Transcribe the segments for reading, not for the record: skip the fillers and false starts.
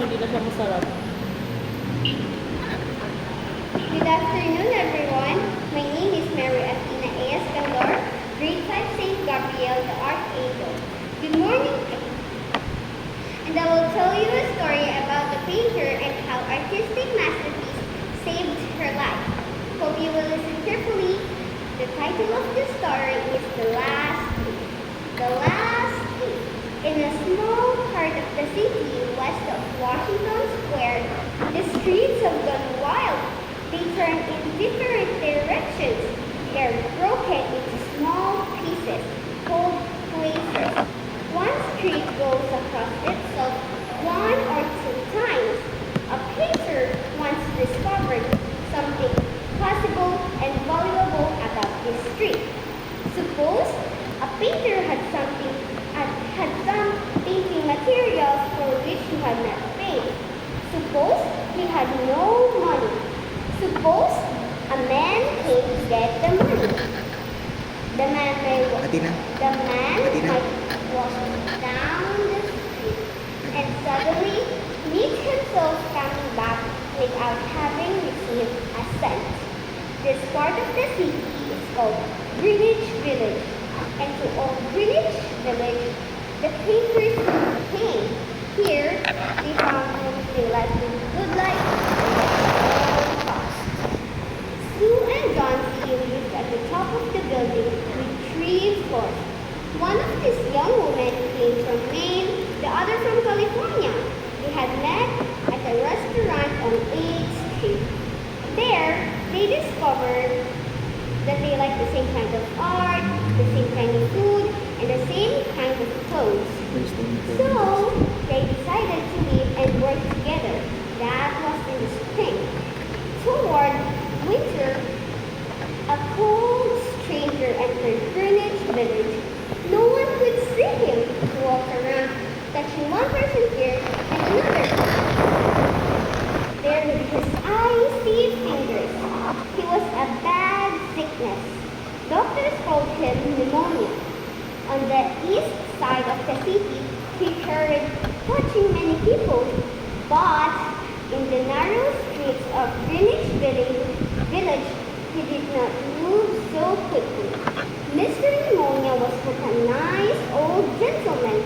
hindi na siya masarap. Good afternoon, everyone. My name is Mary Antoni-Escandor, grade 5 St. Gabriel the Archangel. Good morning. And I will tell you a story about the painter and how artistic masterpiece saved her life. Hope you will listen carefully. The title of the story is The Last Thief. The Last Thief. In a small part of the city west of Washington Square, the streets have gone wild. They turn in different directions. They are broken into small pieces called places. One street goes across itself one or two times. A painter once discovered something possible and valuable about this street. Suppose a painter had some painting materials for which he had not paid. Suppose he had no money. Suppose a man came to get the money. The man might walk down the street and suddenly meet himself coming back without having received a cent. This part of the city is called Greenwich Village, and to all Greenwich Village, the painters came. Here, they found rooms they let them good life at all costs. Sue and John C. lived at the top of the building with 3 floors. One of these young women came from Maine, the other from California. They had met at a restaurant on 8th Street. There, they discovered that they liked the same kind of art, the same kind of food, and the same kind of clothes. So, they decided to live and work together. That was in the spring. Toward winter, a cold stranger entered Greenwich Village. No one could see him. He walked around, touching one person here and another. There with his icy fingers. He was a bad sickness. Doctors called him pneumonia. On the east side of the city, he carried touching many people, but in the narrow streets of Greenwich Village, he did not move so quickly. Mr. Pneumonia was but a nice old gentleman.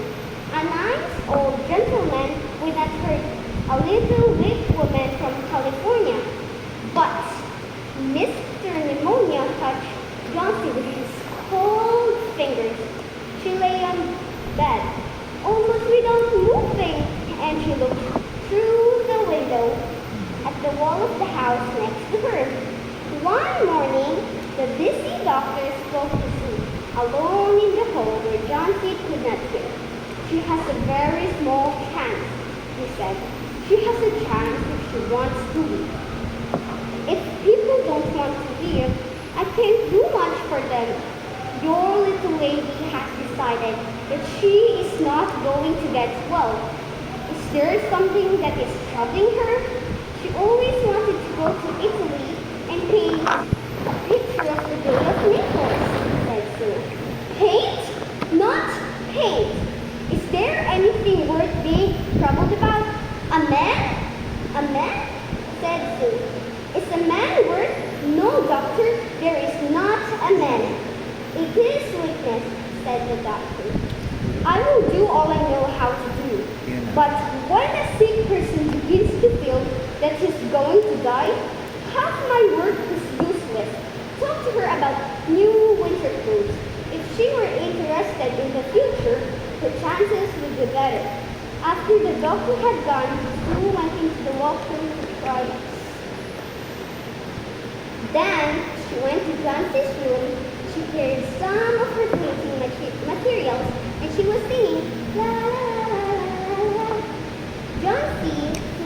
A nice old gentleman would not hurt a little weak woman from California. But Mr. Pneumonia touched Johnson with his cold fingers. She lay on bed, almost without moving, and she looked through the window at the wall of the house next to her. One morning, the busy doctor spoke to Sue, alone in the hall where Johnson could not hear. She has a very small chance, he said. She has a chance if she wants to live. If people don't want to live, I can't do much for them. Your little lady has decided that she is not going to get well. Is there something that is troubling her? She always wanted to go to Italy and paint a picture of the Day of Naples, said Sue. Paint? Not paint. Is there anything worth being troubled about? A man? A man? Said Sue. Is a man worth? No, doctor, there is not a man. It is weakness, said the doctor. I will do all I know how to do. But when a sick person begins to feel that he's going to die, half my work is useless. Talk to her about new winter clothes. If she were interested in the future, her chances would be better. After the doctor had gone, Sue went into the walk-room to try. Then she went to Johnson's room. She carried some of her painting materials, and she was singing, la la la la la la. John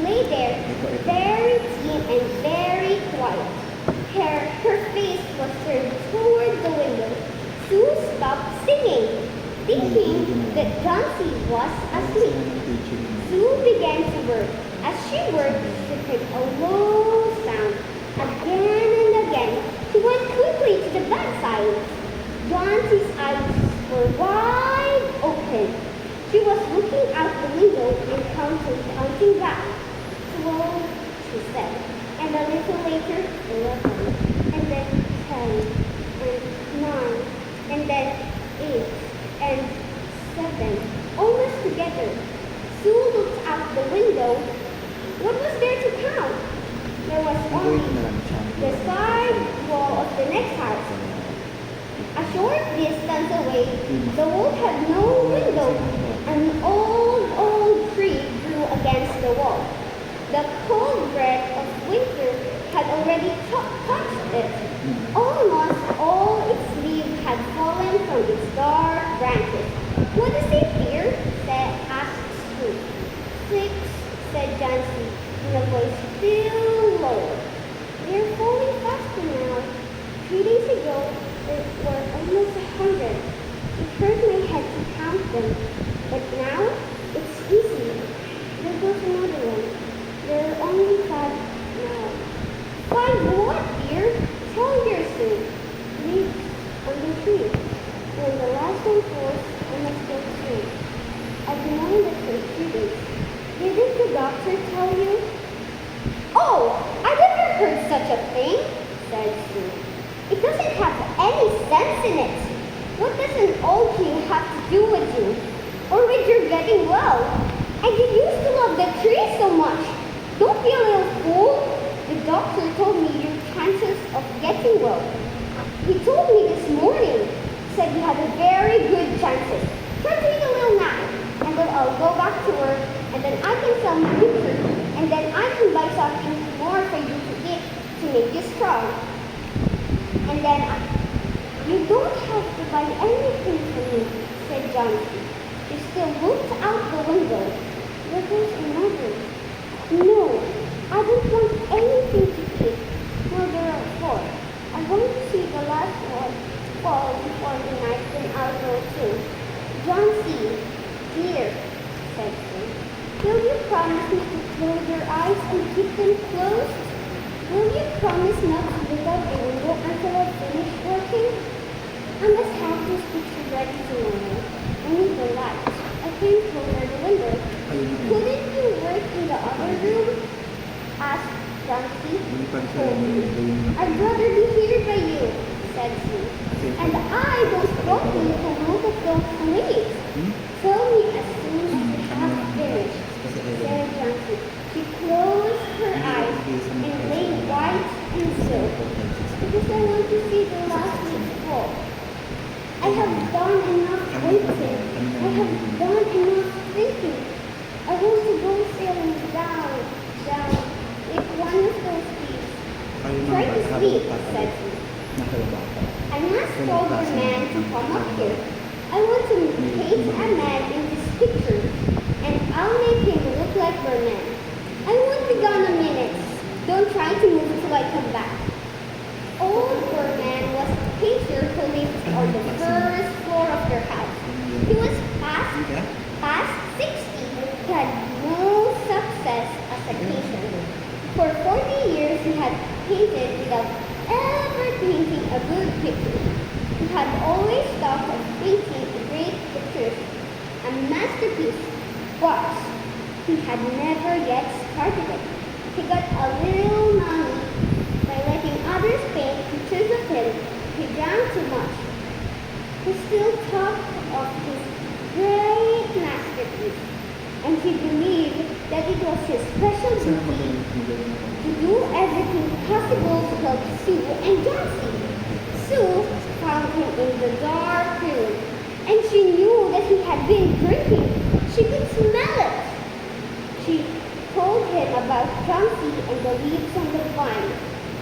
lay there, very thin and very quiet. Her face was turned toward the window. Sue stopped singing, thinking that John was asleep. Sue began to work. As she worked, she heard a low sound. Again and again, she went quickly to the bedside. John's eyes were wide open. She was looking out the window and until counting back. 12, she said, and a little later, 11, and then 10, and 9, and then 8, and 7, almost together. Sue looked out the window. What was there to count? There was only the side wall of the next house. A short distance away, the wall had no window. An old tree grew against the wall. The cold breath of winter had already touched it. Almost all its leaves had fallen from its dark branches. "What is it here?" asked Sue. "6," said Jancy, in a voice still lower. "They're falling faster now. 3 days ago, there were almost 100. It hurt my head to count them. But now, it's easy. There goes another one. There are only 5 now." "5 what, dear? Tell your Sue." "Leaves on the tree. When the last one falls, I must go too. I've been on it for 3 days. Didn't the doctor tell you?" "Oh, I never heard such a thing," said Sue. "It doesn't have any sense in it. What does an old tree have to do with you? Or with your getting well? And you used to love the tree so much. Don't be a little fool. The doctor told me your chances of getting well. He told me this morning. Said you had a very good chances. Try to eat a little now, and then I'll go back to work, and then I can sell my picture, and then I can buy something more for you to eat to make you strong. And then you don't have to buy anything for me," said Johnson. She still looked out the window. There goes another. "No, I don't want anything to eat. No, there are 4. I want to see the last one fall before the night, then I'll go too." "Johncy, dear," said Sue, "will you promise me to close your eyes and keep them closed? Will you promise not to look out the window until I finish working? I must have this picture ready tomorrow. I need the light. I can't close the window." "Couldn't you work in the other room?" asked Johncy. "I'd rather be here by you," said Sue. "And I don't want you to look at those leaves. Tell me as soon as you have finished," said Johncy. She closed her eyes and lay white and still. "Because I want to see the last leaf fall. I have done enough waiting. I have done enough thinking. I want to go sailing down, with one of those leaves. Try to sleep," said he. "I must call your man to come up here. I want to paint a man in this picture, and I'll make him look like your man. I won't be gone a minute. Don't try to move till I come back." Old Burman was a painter who lived on the first floor of their house. He was past 60. He had no success as a painter. For 40 years he had painted without ever painting a good picture. He had always thought of painting a great picture, a masterpiece, but he had never yet started it. He got a little money by letting others paint pictures of him. He drank too much. He still talked of his great masterpiece, and he believed that it was his special duty to do everything possible to help Sue and Johncy. Sue found him in the dark room, and she knew that he had been drinking. She could smell it. She told him about Johncy and the leaves on the vine.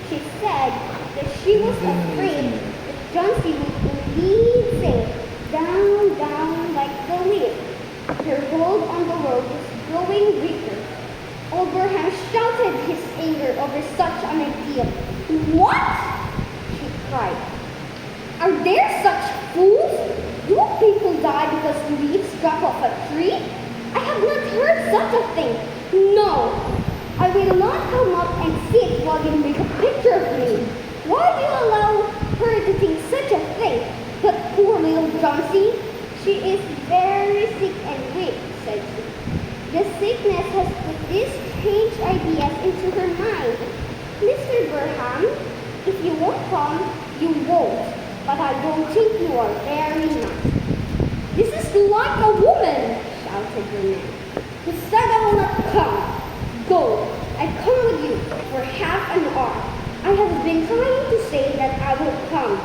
She said that she was afraid that Johncy would indeed sink down like the leaf. Her hold on the world was growing weaker. Oberheim shouted his anger over such an idea. "What?" she cried. "Are there such fools? Do people die because leaves drop off a tree? I have not heard such a thing. No, I will not come up and sit while you make a picture of me. Why do you allow her to think such a thing? But poor little Johncy, she is very sick and weak," said she. "The sickness If you won't come, you won't. But I don't think you are very nice. This is like a woman, shouted the man. Who said I will not come? Go. I come with you for half an hour. I have been trying to say that I will come.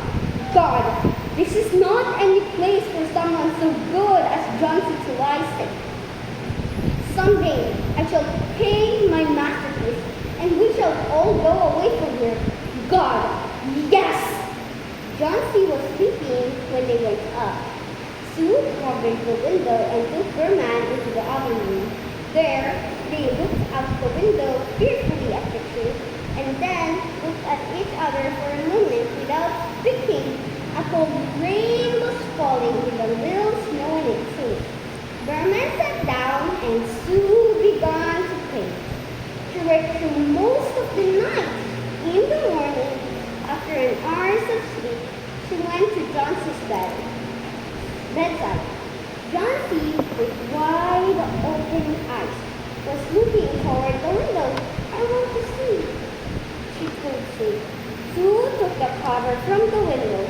God, this is not any place for someone so good as Johnson to lie sick. Someday I shall pay my masterpiece and we shall all go away from here. God, yes! John C. was sleeping when they went up. Sue covered the window and took Berman into the oven room. There, they looked out the window fearfully at the tree, and then looked at each other for a moment without speaking. A cold rain was falling with a little snow in it too. Berman sat down and Sue began to paint. She worked through most of the night. In the morning, after an hour of sleep, she went to Johnson's bedside. John C., with wide open eyes, was looking toward the window. I want to see, she told Sue. Sue took the cover from the window.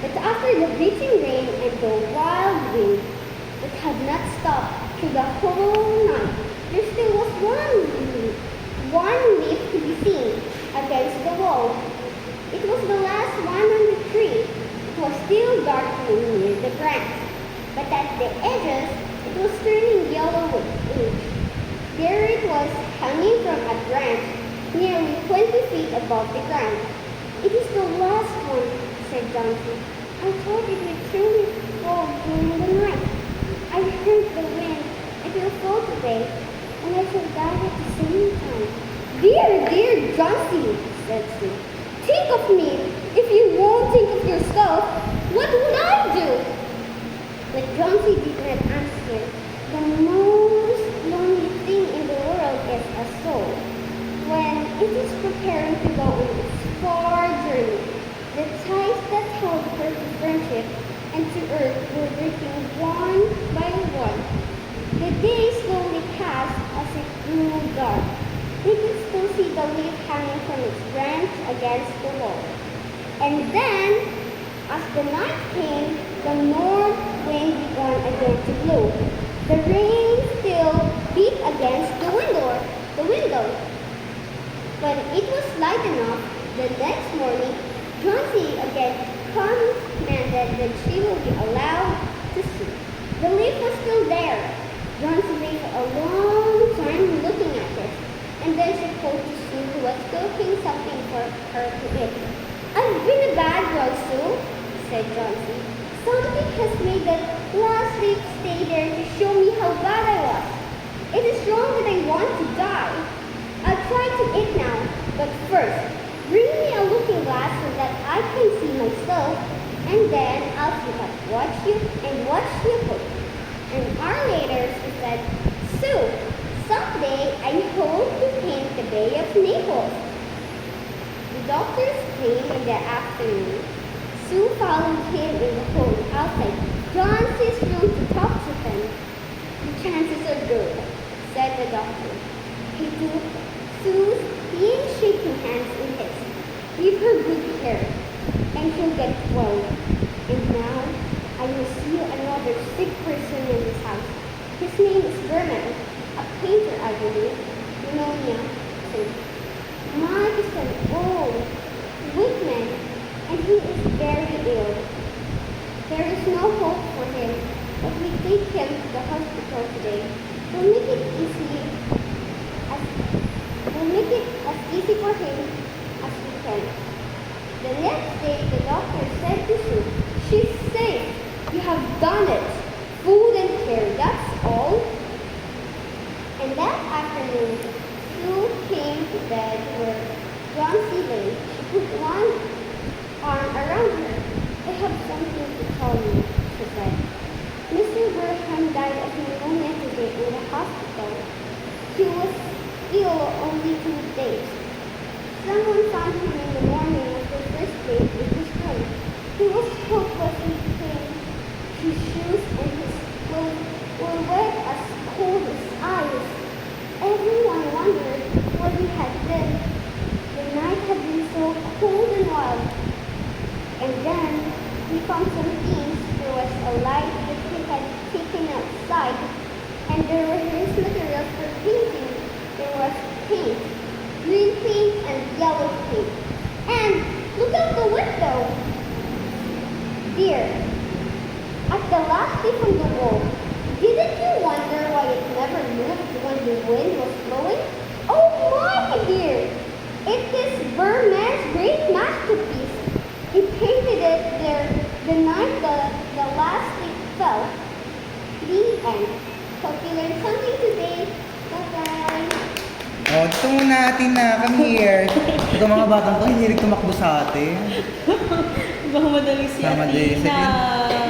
But after the beating rain and the wild wind that had not stopped through the whole night, there still was one leaf to be seen against the wall. It was the last one on the tree. It was still darkening near the branch, but at the edges it was turning yellow with age. There it was, hanging from a branch nearly 20 feet above the ground. It is the last one, said Johnson. I thought it would surely fall during the night. I heard the wind. It will fall today, and I shall die at the same time. Dear Johnson, said Sue. Think of me. If you won't think of yourself, what would I do? But Johnson did not answer. The most lonely thing in the world is a soul. When it is preparing to go on its far journey, the ties that held her to friendship and to earth were breaking one by one. The days slowly passed as it grew dark. They could still see the leaf hanging from its branch against the wall. And then, as the night came, the north wind began again to blow. The rain still beat against the window. When it was light enough, the next morning, Johnson again commanded that she will be allowed to see. The leaf was still there. Johnson lay for a long time looking at it, and then she called to Sue, who was cooking something for her to eat. I've been a bad girl, Sue, said Johnson. Something has made that last leaf stay there to show me how bad I was. It is wrong that I want to die. I'll try to eat now, but first, bring me a looking glass so that I can see myself, and then I'll sit up, watch you cook. An hour later, she said, Sue, someday I hope to paint the Bay of Naples. The doctors came in the afternoon. Sue followed him in the hall outside Johnson's room to talk to him. The chances are good, said the doctor. He took Sue's thin, shaking hands in his. Give her good care, and she'll get well. And now, I will see another sick person in this house. His name is Berman, a painter, I believe. Pneumonia, said. Mike is an old, weak man, and he is very ill. There is no hope for him, but we take him to the hospital today. We'll make it as easy for him as we can. The next day, the doctor said to Sue, she's safe. You have done it. Food and care, that's all. And that afternoon, Sue came to bed where John C. lay. She put one arm around her. I have something to tell you, she said. Mr. Burham died of pneumonia today in the hospital. He was ill only 2 days. Someone found him in the morning of the first day in his room. He was hopelessly pain. His shoes and his clothes were wet as cold as ice. Everyone wondered where he had been. The night had been so cold. from some things, there was a light that he had taken outside, and there were his materials for painting. There was paint, green paint and yellow paint. And look out the window! Dear, at the last leaf on the wall, didn't you wonder why it never moved when the wind was blowing? Oh my dear! It is Vermeer's great masterpiece. He painted it there the night the last leaf fell. The end. Hope you learned something today. Bye-bye. Oh, dito muna natin na. Come here. Ito mga batang to, hindi tumakbo sa atin. Baka madali si Madali si Athena.